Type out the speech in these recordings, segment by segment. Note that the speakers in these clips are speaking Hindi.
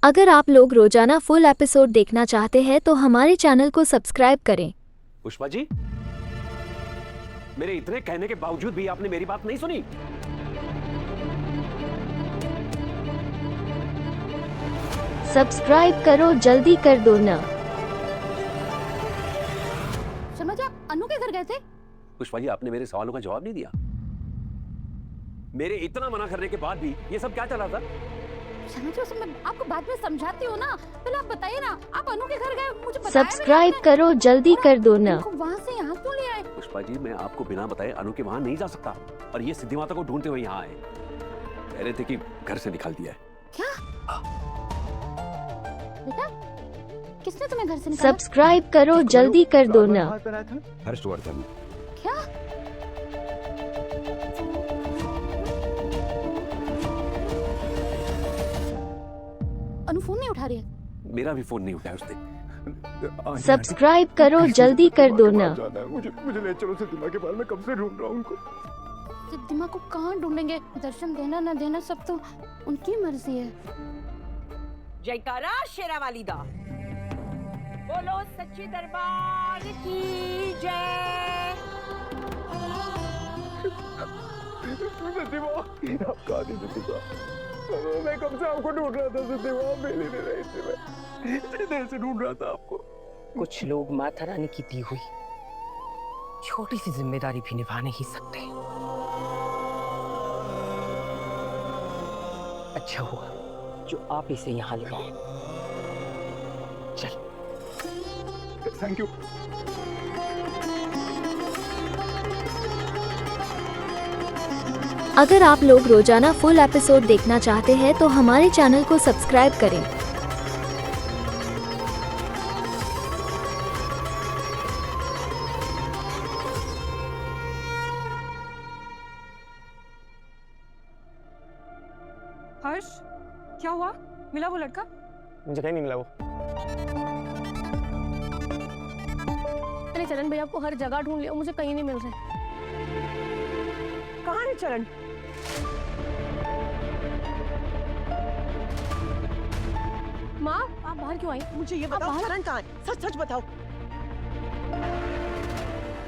अगर आप लोग रोजाना फुल एपिसोड देखना चाहते हैं तो हमारे चैनल को सब्सक्राइब करें। पुष्पा जी, मेरे इतने कहने के बावजूद भी आपने मेरी बात नहीं सुनी। सब्सक्राइब करो, जल्दी कर दो ना। शर्मा जी, आप अनु के घर गए थे? पुष्पा जी, आपने मेरे सवालों का जवाब नहीं दिया। मेरे इतना मना करने के बाद भी ये सब क्या चला था? शर्मा जी, मैं आपको बाद में समझाती हूँ ना, पहले आप बताइए ना, आप अनु के घर गए, मुझे बताया सब्सक्राइब करो, जल्दी कर दो ना। वहाँ से यहाँ क्यों ले आए? पुष्पा जी, मैं आपको बिना बताए अनु के वहाँ नहीं जा सकता, और ये सिद्धि माता को ढूंढते हुए यहाँ आए। कह रहे थे कि घर से निकाल दिया है। क्या? बेटा, किसने तुम्हें घर से निकाला? सब्सक्राइब करो, जल्दी कर दो ना। हर्षवर्धन। क्या? अनु फोन नहीं उठा रही है। मेरा भी फोन नहीं उठाया उसने। सब्सक्राइब करो, जल्दी कर दो ना। मुझे ले चलो सिद्धिमा के बारे में, कब से ढूंढ रहा हूँ उनको। सिद्धिमा को कहाँ ढूंढेंगे? दर्शन देना न देना सब तो उनकी मर्जी है। जयकारा शेरावाली दा, बोलो सच्ची दरबार की जय। सिद्धिमा, आप कहाँ थी सिद्धिमा? मैं कब से आपको ढूंढ रहा था सिद्धिमा, आप मिल ही नहीं रही थी। मैं इतनी देर से ढूंढ रहा था आपको। कुछ लोग माता रानी की दी हुई छोटी सी जिम्मेदारी भी निभा नहीं सकते। अच्छा हुआ जो आप इसे यहाँ ले आए। चल। Thank you. अगर आप लोग रोजाना फुल एपिसोड देखना चाहते हैं तो हमारे चैनल को सब्सक्राइब करें। हर्ष, क्या हुआ? मिला वो लड़का? मुझे कहीं नहीं मिला वो। मैंने चरण भैया को हर जगह ढूंढ लिया, मुझे कहीं नहीं मिल रहे। कहाँ है चरण? माँ, आप बाहर क्यों आई? मुझे ये बताओ, चरण कहाँ है? सच सच बताओ।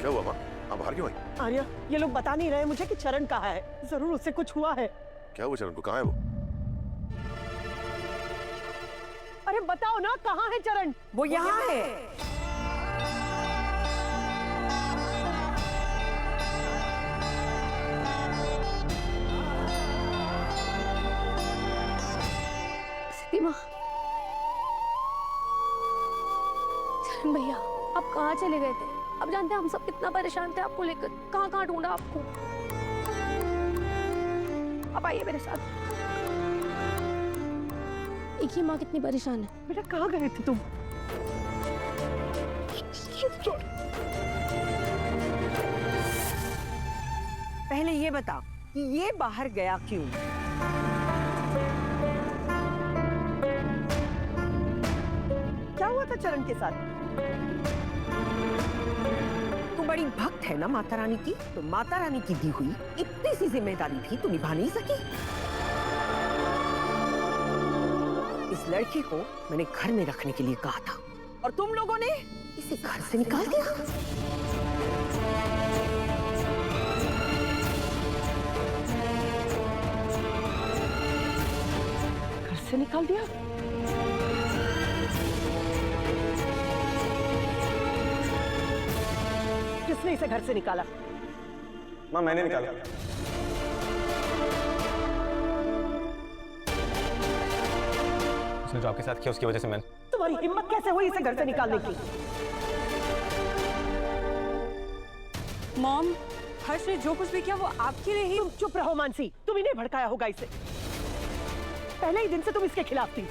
क्या हुआ माँ? आप बाहर क्यों आई? आर्या, ये लोग बता नहीं रहे मुझे कि चरण कहाँ है। जरूर उससे कुछ हुआ है। क्या हुआ चरण को? कहाँ है वो? अरे बताओ ना, कहाँ है चरण? वो यहाँ है। सिद्धिमा, चरण भैया, आप कहाँ चले गए थे? अब जानते हैं हम सब कितना परेशान थे आपको लेकर। कहाँ कहाँ ढूंढा आपको। अब आइए मेरे साथ। एक ही माँ कितनी परेशान है। बेटा, कहाँ गए थे तुम? पहले ये बता कि ये बाहर गया क्यों? क्या हुआ था चरण के साथ? तू बड़ी भक्त है ना माता रानी की, तो माता रानी की दी हुई इतनी सी जिम्मेदारी भी तू निभा नहीं सकी। इस लड़की को मैंने घर में रखने के लिए कहा था, और तुम लोगों ने इसे घर से निकाल दिया। घर से निकाल दिया? किसने इसे घर से निकाला? माँ, मैंने निकाला। उसने जो आपके साथ किया उसकी वजह से मैं। तुम्हारी हिम्मत कैसे हुई इसे घर से निकालने की? मॉम, हर्ष ने जो कुछ भी किया वो आपके लिए ही। तुम चुप रहो मानसी, तुम ही ने भड़काया होगा इसे। पहले ही दिन से तुम इसके खिलाफ थी।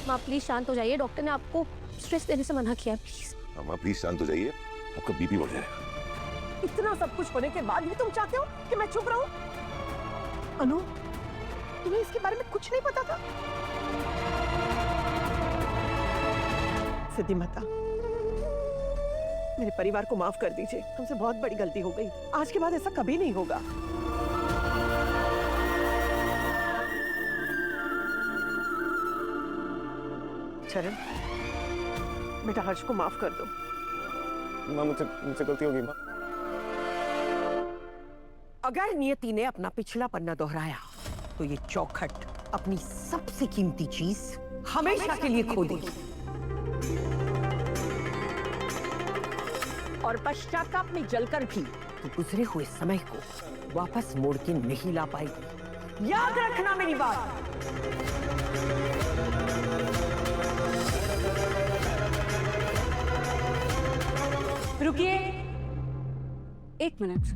माँ प्लीज शांत हो जाइए, डॉक्टर ने आपको स्ट्रेस देने से मना किया है, प्लीज। माँ प्लीज शांत हो जाइए, आपका बीपी बढ़ जाएगा। इतना सब कुछ होने के बाद भी तुम चाहते हो कि मैं चुप रहूं? अनु, तुम्हें इसके बारे में कुछ नहीं पता था? सिद्धि माता, मेरे परिवार को माफ कर दीजिए, हमसे बहुत बड़ी गलती हो गई। आज के बाद ऐसा कभी नहीं होगा। चरण, बेटा हर्ष को माफ कर दो। माँ मुझसे गलती होगी माँ। अगर नियति ने अपना पिछला पन्ना दोहराया तो ये चौखट अपनी सबसे कीमती चीज हमेशा के लिए खो देगी और पश्चाताप में जलकर भी तो गुजरे हुए समय को वापस मोड़ के नहीं ला पाएगी। याद रखना मेरी बात। रुकिए, एक मिनट।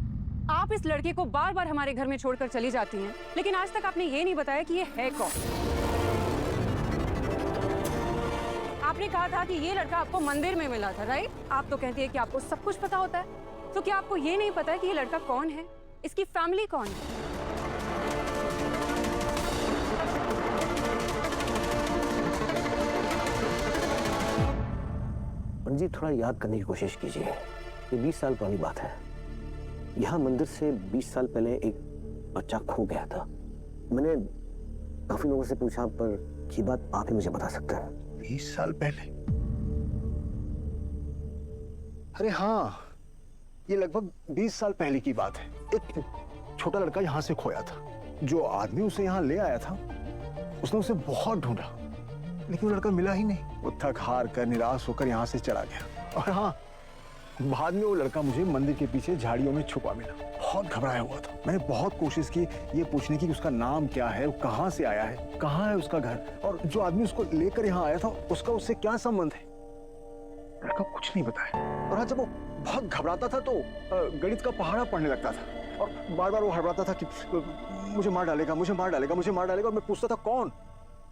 आप इस लड़के को बार बार हमारे घर में छोड़कर चली जाती हैं, लेकिन आज तक आपने ये नहीं बताया कि ये है कौन। आपने कहा था कि ये लड़का आपको मंदिर में मिला था, राइट? आप तो कहती है कि आपको सब कुछ पता होता है, तो क्या आपको ये नहीं पता है कि ये लड़का कौन है, इसकी फैमिली कौन है? जी थोड़ा याद करने की कोशिश कीजिए। ये 20 साल पुरानी बात है। यहाँ मंदिर से 20 साल पहले एक बच्चा खो गया था। मैंने काफी लोगों से पूछा, पर ये बात आप ही मुझे बता सकते हैं। 20 साल पहले? अरे हाँ, ये लगभग 20 साल पहले की बात है। एक छोटा लड़का यहाँ से खोया था। जो आदमी उसे यहाँ ले आया था, उसने उसे बहुत ढूंढा, लेकिन वो लड़का मिला ही नहीं। वो थक हार कर निराश होकर यहाँ से चला गया। और हाँ, बाद में वो लड़का मुझे मंदिर के पीछे झाड़ियों में छुपा मिला। बहुत घबराया हुआ था। मैंने बहुत कोशिश की ये पूछने की कि उसका नाम क्या है, वो कहाँ से आया है, कहाँ है उसका घर, और जो आदमी उसको लेकर यहाँ आया था उसका उससे क्या संबंध है। लड़का कुछ नहीं बताया। और हाँ, जब वो बहुत घबराता था तो गणित का पहाड़ा पढ़ने लगता था, और बार बार वो हड़बड़ाता था कि मुझे मार डालेगा, मुझे मार डालेगा, मुझे मार डालेगा। और मैं पूछता था कौन,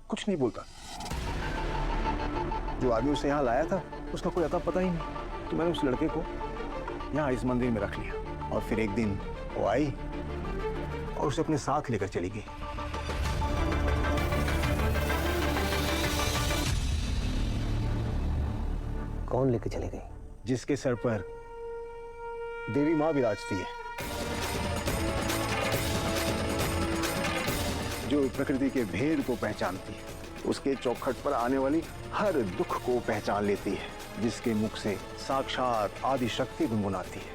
कुछ नहीं बोलता। जो आदमी उसे यहाँ लाया था उसका कोई अता पता ही नहीं। तो मैंने उस लड़के को यहाँ इस मंदिर में रख लिया, और फिर एक दिन वो आई और उसे अपने साथ लेकर चली गई। कौन लेकर चली गई? जिसके सर पर देवी माँ विराजती है, जो प्रकृति के भेद को पहचानती है, उसके चौखट पर आने वाली हर दुख को पहचान लेती है, जिसके मुख से साक्षात आदि शक्ति गुनगुनाती है।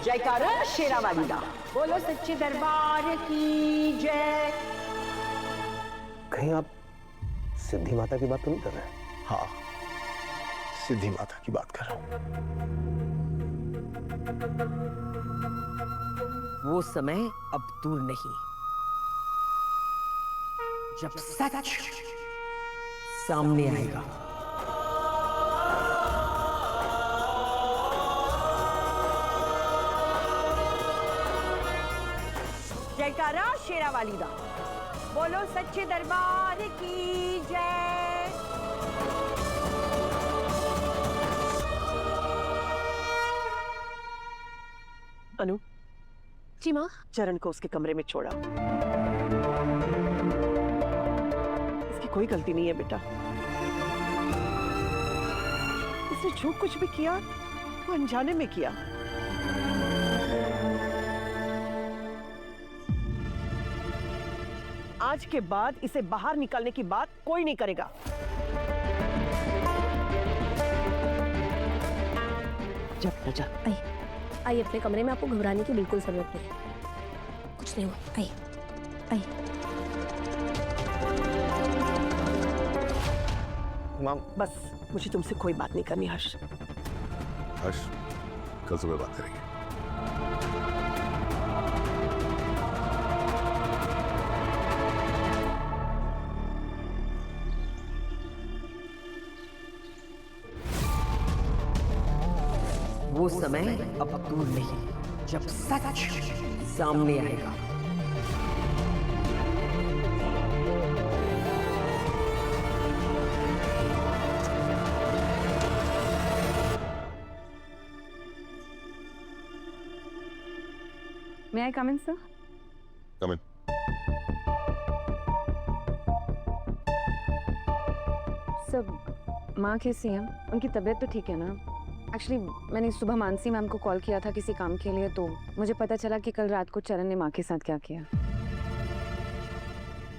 जयकारा शेरावाली दा, बोलो सच्चे दरबार की जय। कहीं आप सिद्धि माता की बात तो नहीं कर रहे? हाँ, सिद्धि माता की बात कर रहा हूं। वो समय अब दूर नहीं जब सच सामने आएगा। जयकारा शेरावाली दा, बोलो सच्चे दरबार की जय। अनु, जी माँ। चरण को उसके कमरे में छोड़ा। इसकी कोई गलती नहीं है बेटा। इसने जो कुछ भी किया वो अनजाने में किया। आज के बाद इसे बाहर निकालने की बात कोई नहीं करेगा। जब जा। आइए अपने कमरे में, आपको घबराने की बिल्कुल जरूरत नहीं। कुछ नहीं हुआ। आइए आइए। माम, बस मुझे तुमसे कोई बात नहीं करनी हर्ष। हर्ष, कल सुबह बात करेंगे। वो समय अब दूर नहीं जब सच सामने आएगा। May I come in, sir? Come in. सब माँ कैसी हैं? उनकी तबीयत तो ठीक है ना? एक्चुअली मैंने सुबह मानसी मैम को कॉल किया था किसी काम के लिए, तो मुझे पता चला कि कल रात को चरण ने माँ के साथ क्या किया।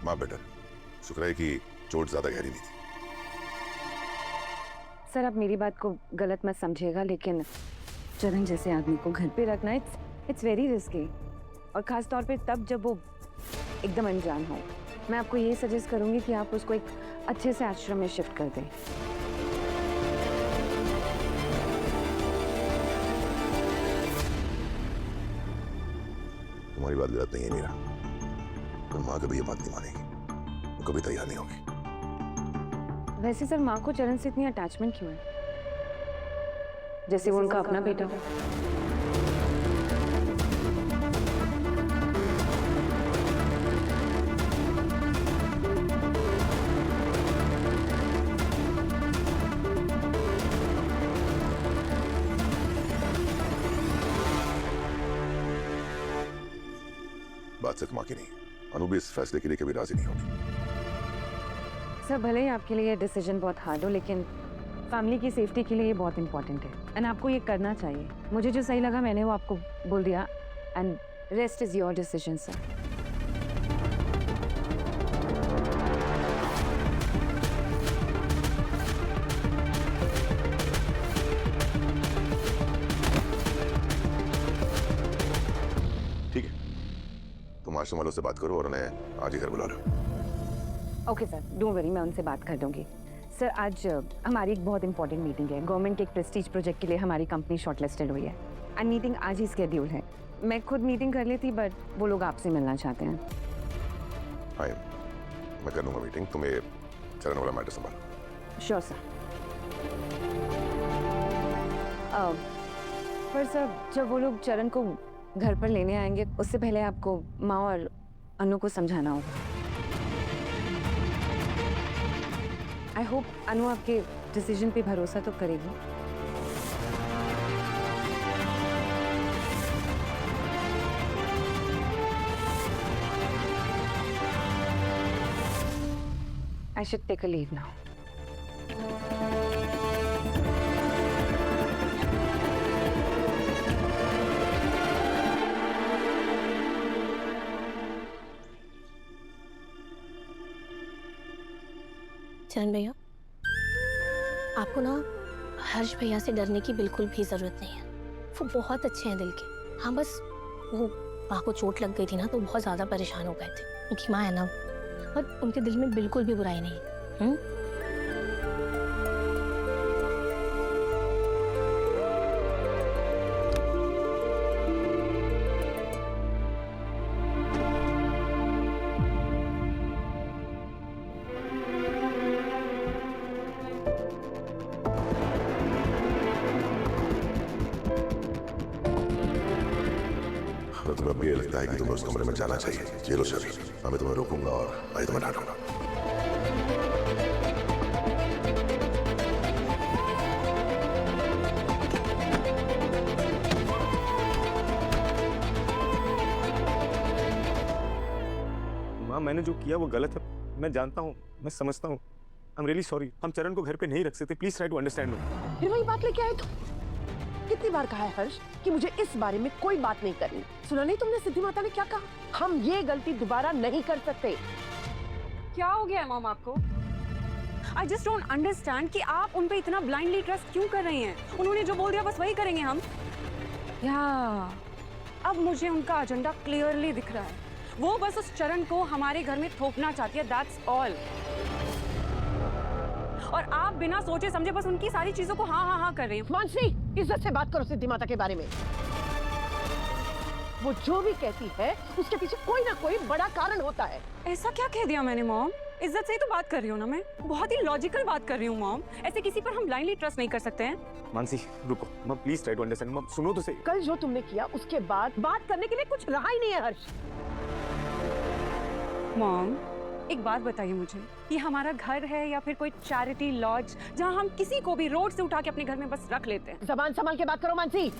माँ बेटा, शुक्र है कि चोट ज्यादा गहरी नहीं थी। सर आप मेरी बात को गलत मत समझिएगा, लेकिन चरण जैसे आदमी को घर पे रखना इट्स वेरी रिस्की, और खास तौर पे तब जब वो एकदम अनजान हो। मैं आपको ये सजेस्ट करूंगी कि आप उसको एक अच्छे से आश्रम में शिफ्ट कर दें। तुम्हारी बात गलत नहीं है मीरा, पर माँ कभी ये बात नहीं मानेगी, वो कभी तैयार नहीं होगी। वैसे सर माँ को चरण से इतनी अटैचमेंट क्यों है, जैसे वो उनका अपना बेटा हो? बात सिर्फ माँ की नहीं, अनु भी इस फैसले के लिए कभी राजी नहीं होगी। सर भले ही आपके लिए ये डिसीजन बहुत हार्ड हो, लेकिन फैमिली की सेफ्टी के लिए ये बहुत इंपॉर्टेंट है एंड आपको ये करना चाहिए। मुझे जो सही लगा मैंने वो आपको बोल दिया, and rest is your decision sir. ठीक है, तुम आश्रम वालों से बात करो और उन्हें आज ही घर बुला लो। ओके सर, डोंट वरी, मैं उनसे बात कर दूंगी। सर आज हमारी एक बहुत इंपॉर्टेंट मीटिंग है। गवर्नमेंट के एक प्रेस्टीज प्रोजेक्ट के लिए हमारी कंपनी शॉर्टलिस्टेड हुई है एंड मीटिंग आज ही स्केड्यूल है। मैं खुद मीटिंग कर ली थी, बट वो लोग आपसे मिलना चाहते हैं। हाँ, मैं कर लूंगा मीटिंग, तुम्हें चरण वाला मैटर संभालो। Sure sir. पर सर जब वो लोग चरण को घर पर लेने आएंगे, उससे पहले आपको माँ और अनु को समझाना होगा। आई होप अनु आपके डिसीजन पे भरोसा तो करेगी। I should take a leave now. चरण भैया, आपको ना हर्ष भैया से डरने की बिल्कुल भी जरूरत नहीं है। वो बहुत अच्छे हैं दिल के। हाँ बस वो माँ को चोट लग गई थी ना, तो बहुत ज़्यादा परेशान हो गए थे। उनकी माँ है ना, और उनके दिल में बिल्कुल भी बुराई नहीं है। तो तुम्हें अब ये लगता है कि तुम्हें उस कमरे में जाना चाहिए। ये लो शबी, मैं तुम्हें रोकूंगा और मैं तुम्हें डांटूंगा। माँ, मैंने जो किया वो गलत है, मैं जानता हूँ, मैं समझता हूँ। I am really sorry. हम चरण को घर पे नहीं रख सकते, please try to understand me. फिर वही बात लेके आए तो कितनी बार कहा है हर्ष कि मुझे इस बारे में कोई बात नहीं करनी। सुना नहीं तुमने सिद्धि माता ने क्या कहा? हम ये गलती दोबारा नहीं कर सकते। क्या हो गया है मॉम आपको? आई जस्ट डोंट अंडरस्टैंड कि आप उन पे इतना ब्लाइंडली ट्रस्ट क्यों कर रही हैं। उन्होंने जो बोल दिया बस वही करेंगे हम। या अब मुझे उनका एजेंडा क्लियरली दिख रहा है। वो बस उस चरण को हमारे घर में थोपना चाहती है, दैट्स ऑल। और आप बिना सोचे समझे बस उनकी सारी चीजों को हाँ हाँ हाँ कर रही हैं। मानसी, इज्जत से बात करो सिद्धि माता के बारे में। वो जो भी कहती है उसके पीछे कोई ना कोई बड़ा कारण होता है। ऐसा क्या कह दिया मैंने मॉम? इज्जत से ही तो बात कर रही हूँ ना मैं, बहुत ही लॉजिकल बात कर रही हूँ मॉम। ऐसे किसी पर हम ब्लाइंडली ट्रस्ट नहीं कर सकते हैं। मानसी रुको, मम प्लीज ट्राई टू अंडरस्टैंड। मम सुनो तो सही। कल जो तुमने किया उसके बाद बात करने के लिए कुछ रहा ही नहीं है हर्ष। मॉम एक बात बताइए मुझे, ये हमारा घर है या फिर कोई चैरिटी लॉज जहाँ हम किसी को भी रोड से उठा के अपने घर में बस रख लेते हैं? जबान संभाल के बात करो मानसी।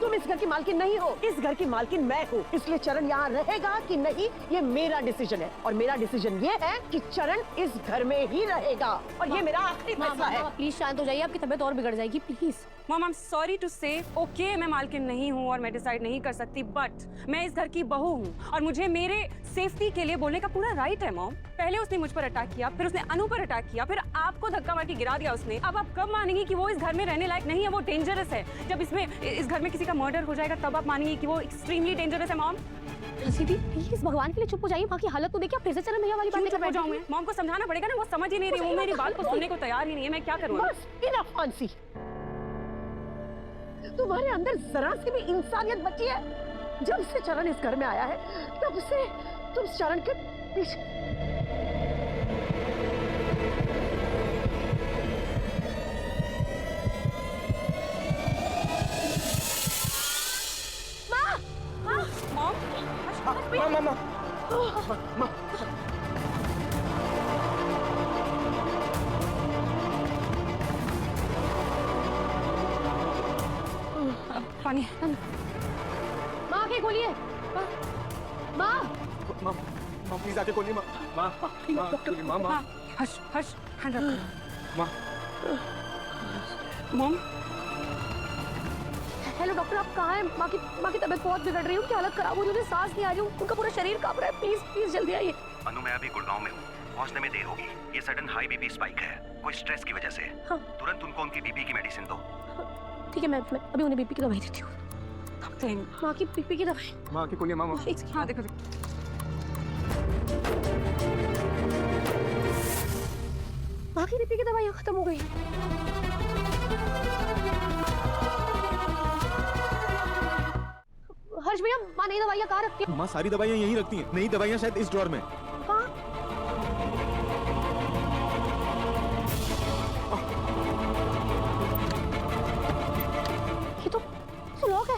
तुम इस घर की मालकिन नहीं हो, इस घर की मालकिन मैं हूँ। इसलिए चरण यहाँ रहेगा कि नहीं, ये मेरा डिसीजन है। और मेरा डिसीजन ये है कि चरण इस घर में ही रहेगा और ये मेरा आखिरी फैसला है। प्लीज शांत हो जाइए, आपकी तबीयत और बिगड़ जाएगी please. Mom I am sorry to say, okay मैं मालकिन नहीं हूँ और मैं डिसाइड नहीं कर सकती, बट मैं इस घर की बहू हूँ और मुझे मेरे सेफ्टी के लिए बोलने का पूरा राइट है। मॉम, पहले उसने मुझ पर अटैक किया, फिर उसने अनु पर अटैक किया, फिर आपको धक्का मार के गिरा दिया उसने। अब आप कब मानेंगी कि वो इस घर में रहने लायक नहीं है, वो डेंजरस है? जब इस घर में किसी का मर्डर हो जाएगा तब आप मानेंगी कि वो एक्सट्रीमली डेंजरस है। मॉम सीधी प्लीज भगवान के लिए चुप हो जाइए, बाकी हालत तो देखिए। आप फिर से चरण भैया वाली बात लेकर बैठ जाऊंगी। मॉम को समझाना पड़ेगा ना, वो समझ ही नहीं रही, वो मेरी बात को सुनने को तैयार ही नहीं है। मैं क्या करूँ? बस इनफ फांसी, तुम्हारे अंदर जरा सी भी इंसानियत बची है? जब से चरण इस घर में आया है तब से तुम चरण के पीछे। पानी। माँ आके खोलिए, माँ माँ प्लीज आके खोलिए। माँ हश हश, हैंड रखो। मॉम हेलो डॉक्टर, आप कहाँ हैं? माँ की तबीयत बहुत बिगड़ रही है, उनकी हालत खराब हो रही है, उन्हें सांस नहीं आ रही, उनका पूरा शरीर कांप रहा है। प्लीज प्लीज जल्दी आइए। अनु, मैं अभी गुड़गांव में हूँ, पहुंचने में देर होगी। ये सडन हाई बीपी स्पाइक है, कोई स्ट्रेस की वजह से। हाँ। तुरंत उनको उनकी बीपी की मेडिसिन दो। ठीक है, मैं अभी उन्हें बीपी की दवाई देती हूँ। माँ की बीपी की दवाई। माँ आके खोलिए। माँ एक सेकंड। हाँ देखो माँ की बीपी की दवाई खत्म हो गई। हर्ष भैया, माँ नई दवाइयाँ कहाँ रखती है? माँ सारी दवाइयाँ यहीं रखती हैं, नई दवाइयाँ शायद इस ड्रॉर में। कहाँ? ये तो लॉक है।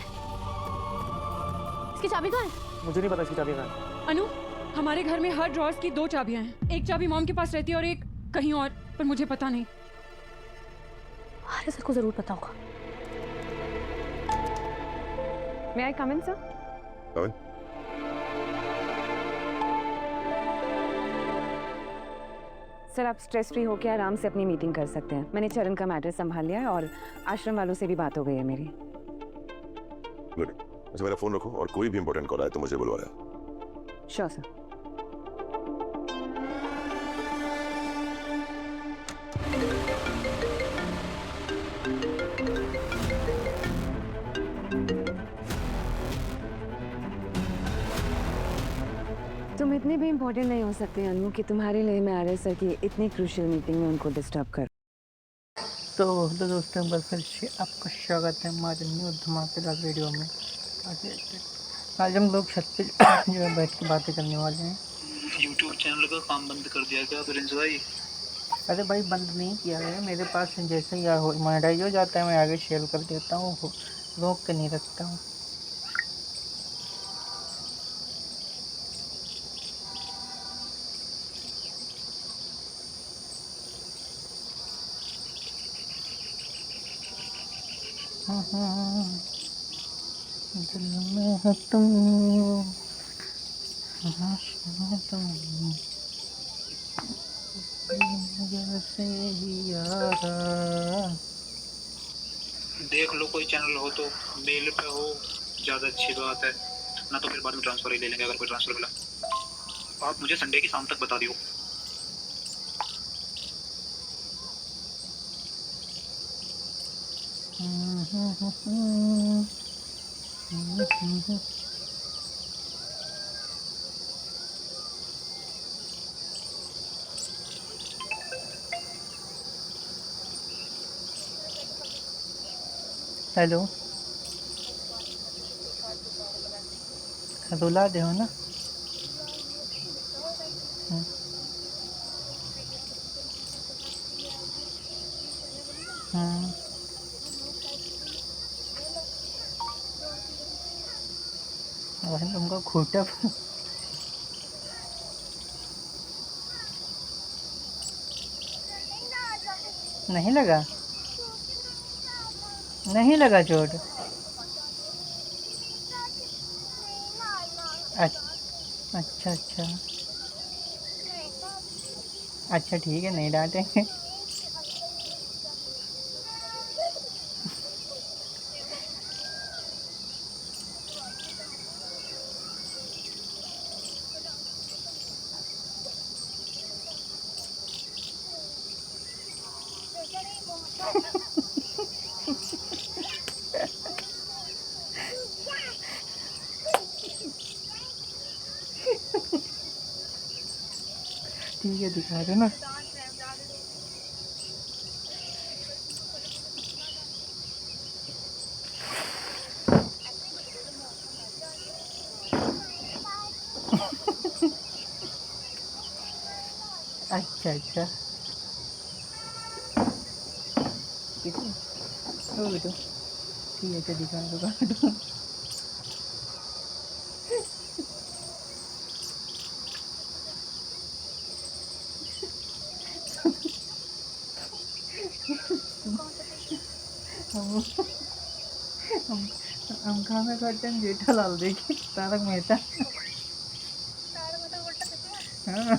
इसकी चाबी कहाँ है? मुझे नहीं पता इसकी चाबी कहाँ है। अनु, हमारे घर में हर ड्रॉर्स की 2 चाबियां हैं। एक चाबी मॉम के पास रहती है और एक कहीं और, पर मुझे पता नहीं। अरे सर को जरूर पता होगा। May I come in, sir? Come in. Sir आप स्ट्रेस फ्री होकर आराम से अपनी मीटिंग कर सकते हैं। मैंने चरण का मैटर संभाल लिया है और आश्रम वालों से भी बात हो गई है मेरी। गुड। अच्छा मेरा फोन रखो और कोई भी इंपॉर्टेंट कॉल आए तो मुझे बुलवा लेना। Sure sir. तुम इतने भी इम्पोर्टेंट नहीं हो सकते अनु कि तुम्हारे लिए मैं आर्य सर की इतनी क्रूशियल मीटिंग में उनको डिस्टर्ब कर। तो दोस्तों एक बार फिर से आपका स्वागत है हमारे न्यू धमाकेदार वीडियो में। आज हम लोग छत पे जो है बैठ के बातें करने वाले हैं। यूट्यूब चैनल का काम बंद कर दिया क्या प्रिंस भाई? अरे भाई बंद नहीं किया है, मेरे पास जैसे ही मोनेटाइज हो जाता है मैं आगे शेयर कर देता हूँ, रोक के नहीं रखता हूँ। दिल में है तुम, जैसे यारा। देख लो कोई चैनल हो तो मेल पे हो, ज़्यादा अच्छी बात है, ना तो फिर बाद में ट्रांसफर ही ले लेंगे अगर कोई ट्रांसफर मिला। आप मुझे संडे की शाम तक बता दियो। हेलो, रुला दे हो ना? तुमको खूटा नहीं लगा? नहीं लगा चोट? अच्छा अच्छा अच्छा, ठीक है, नहीं डांटेंगे। ठीक है, दिखा दो ना। अच्छा अच्छा, ठीक है, हो बेटो, ठीक है, अच्छा दिखा दो, काटो। हम हम हम खाना खाते हैं जेठालाल देखिए, तारक मेहता। हाँ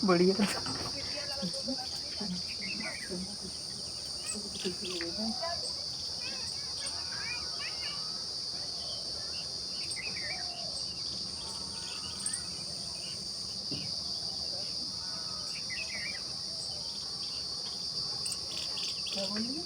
बढ़िया। क्या बोलिए?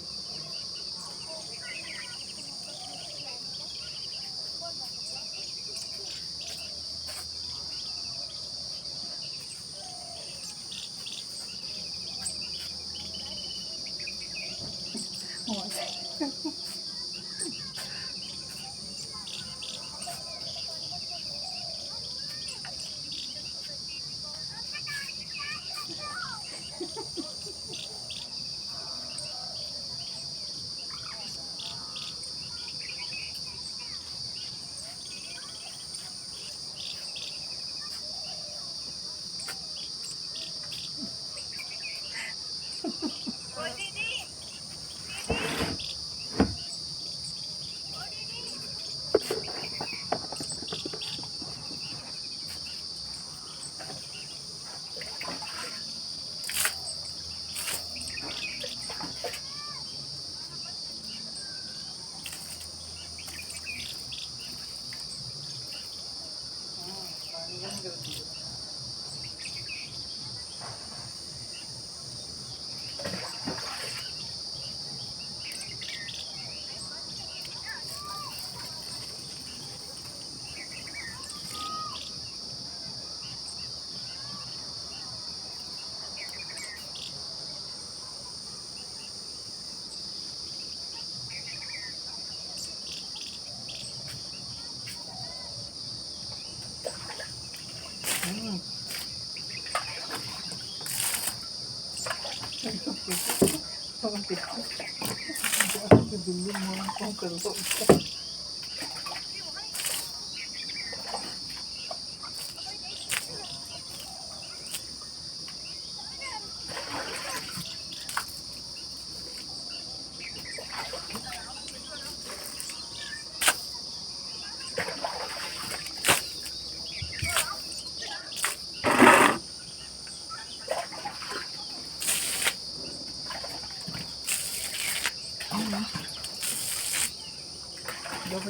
दिल्ली में कौन करो?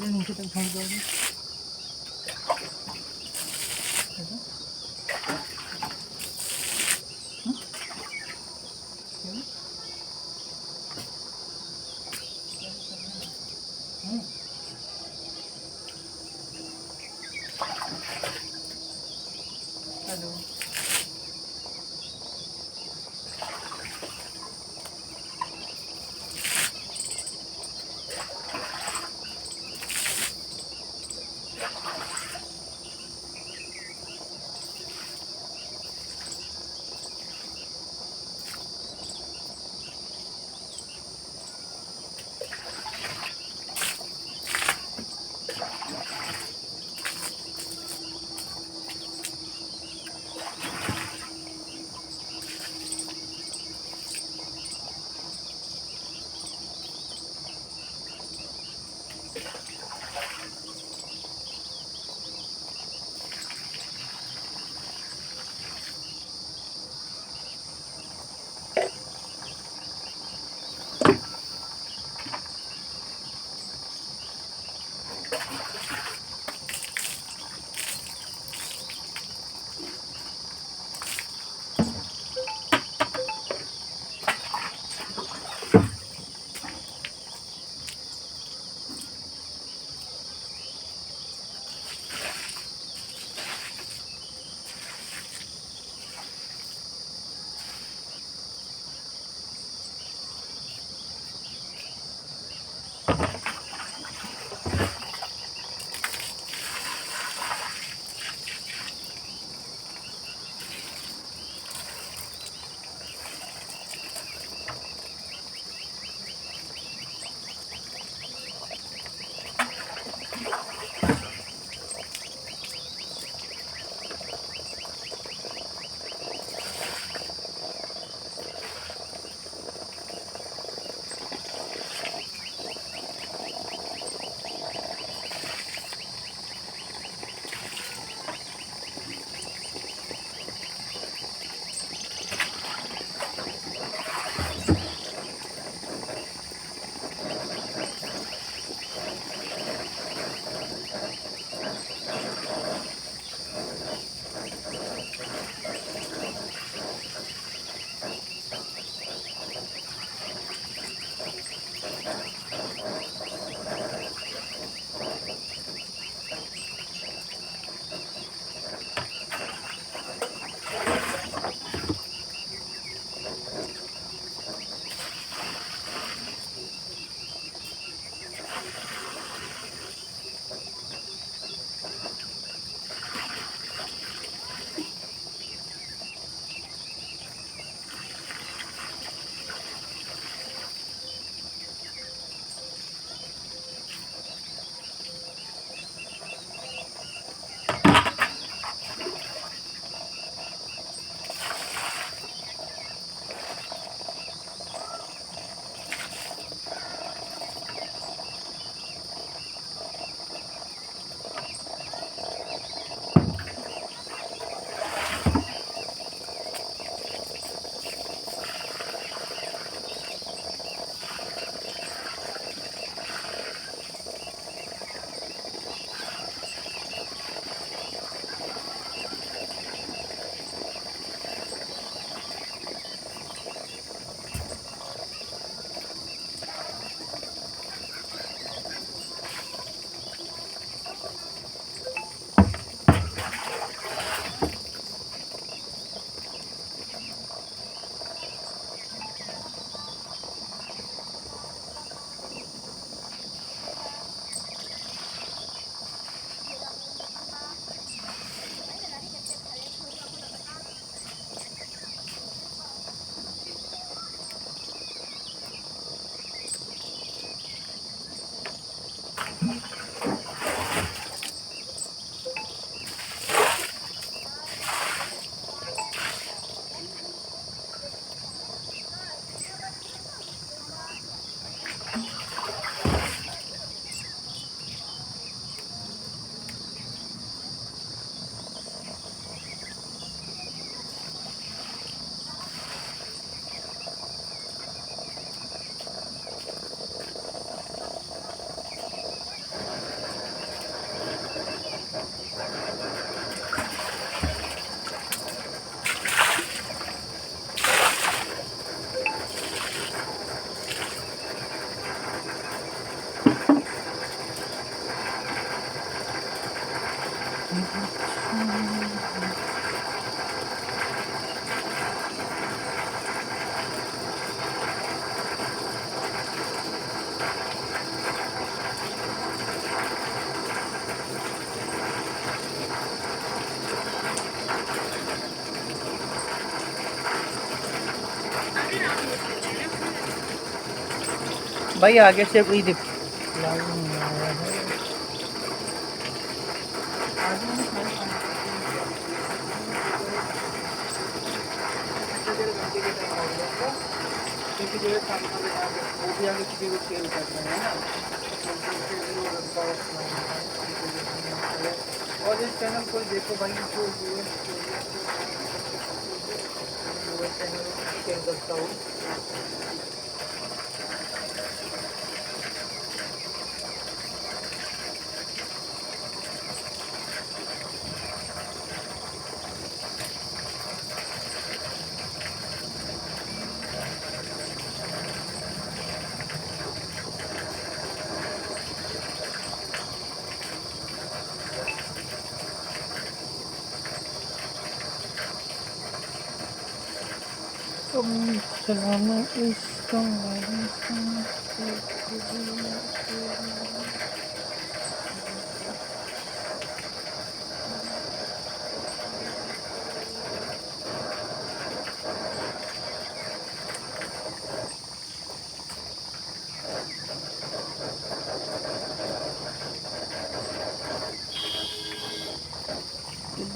नीचे तक फेंक दोगे? हेलो, भाई आगे से कोई दिख लाइव नहीं आ रहा है। क्योंकि जो है सामने वाले वो भी आगे किसी को सेल कर रहे हैं ना, और इस चैनल को देखो भाई, जो चैनल शेयर करता हूँ।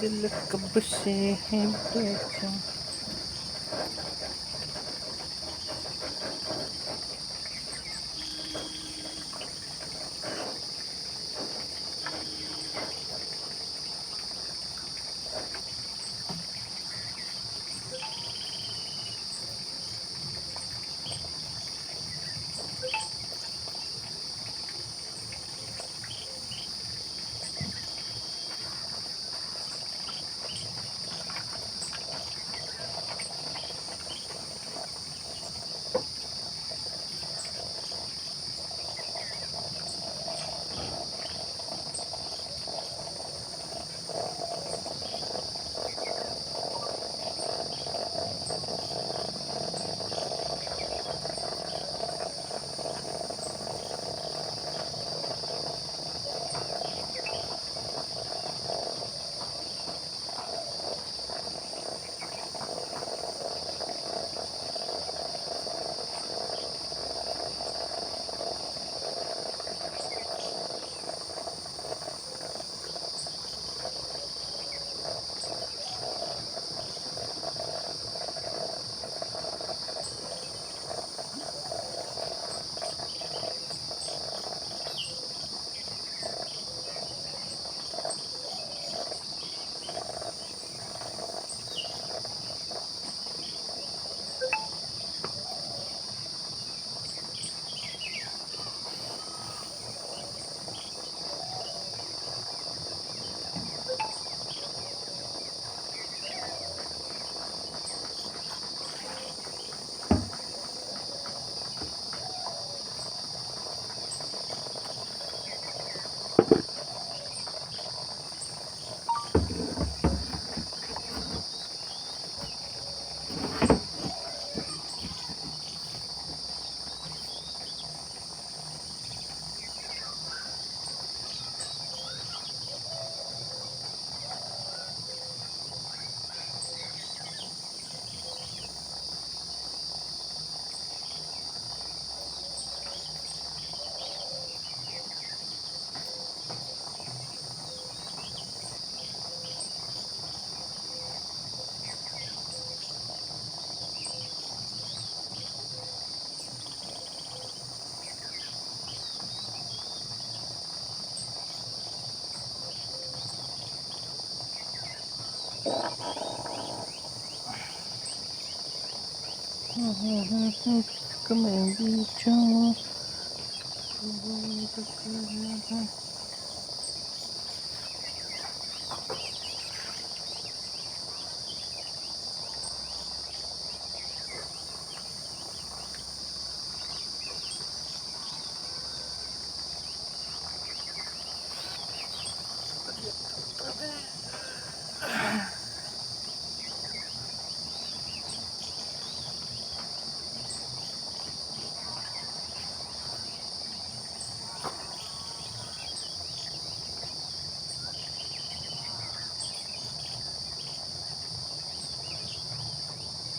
दिल कब से है बेचा।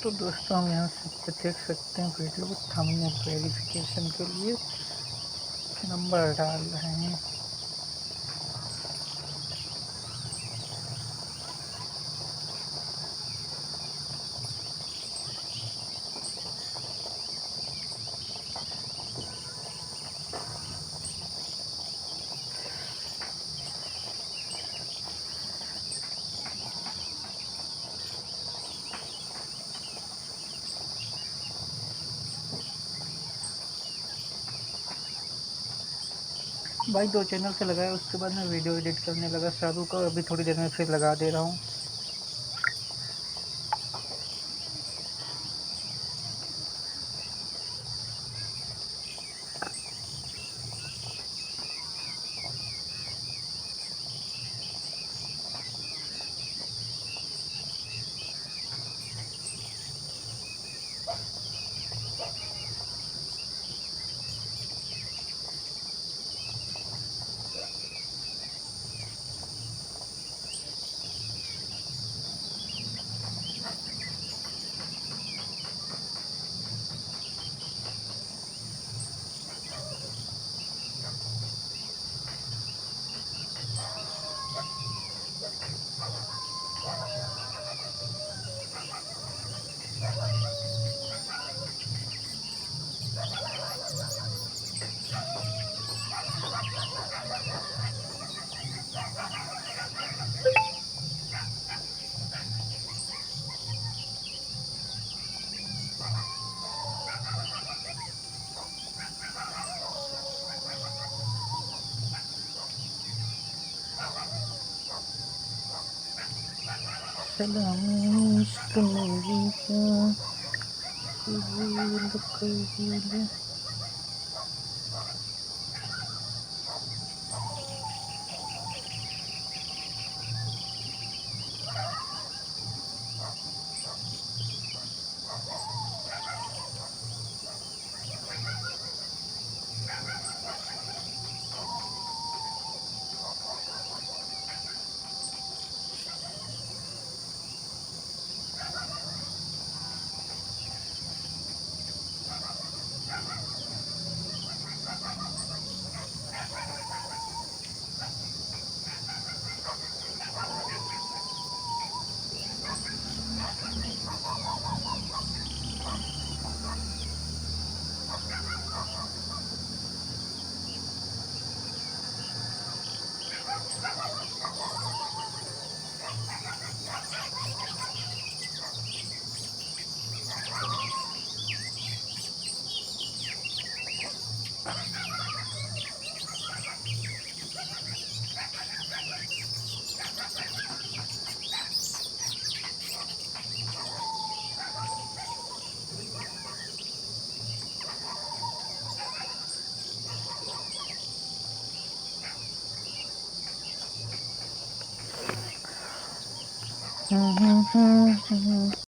तो दोस्तों हम यहाँ पे देख सकते हैं वीडियो को थंबनेल वेरिफिकेशन के लिए नंबर डाल रहे हैं। भाई 2 चैनल से लगाया, उसके बाद मैं वीडियो एडिट करने लगा शाहरुख को, अभी थोड़ी देर में फिर लगा दे रहा हूँ। सलाम इश्क मेरी जान कबूल कबूल।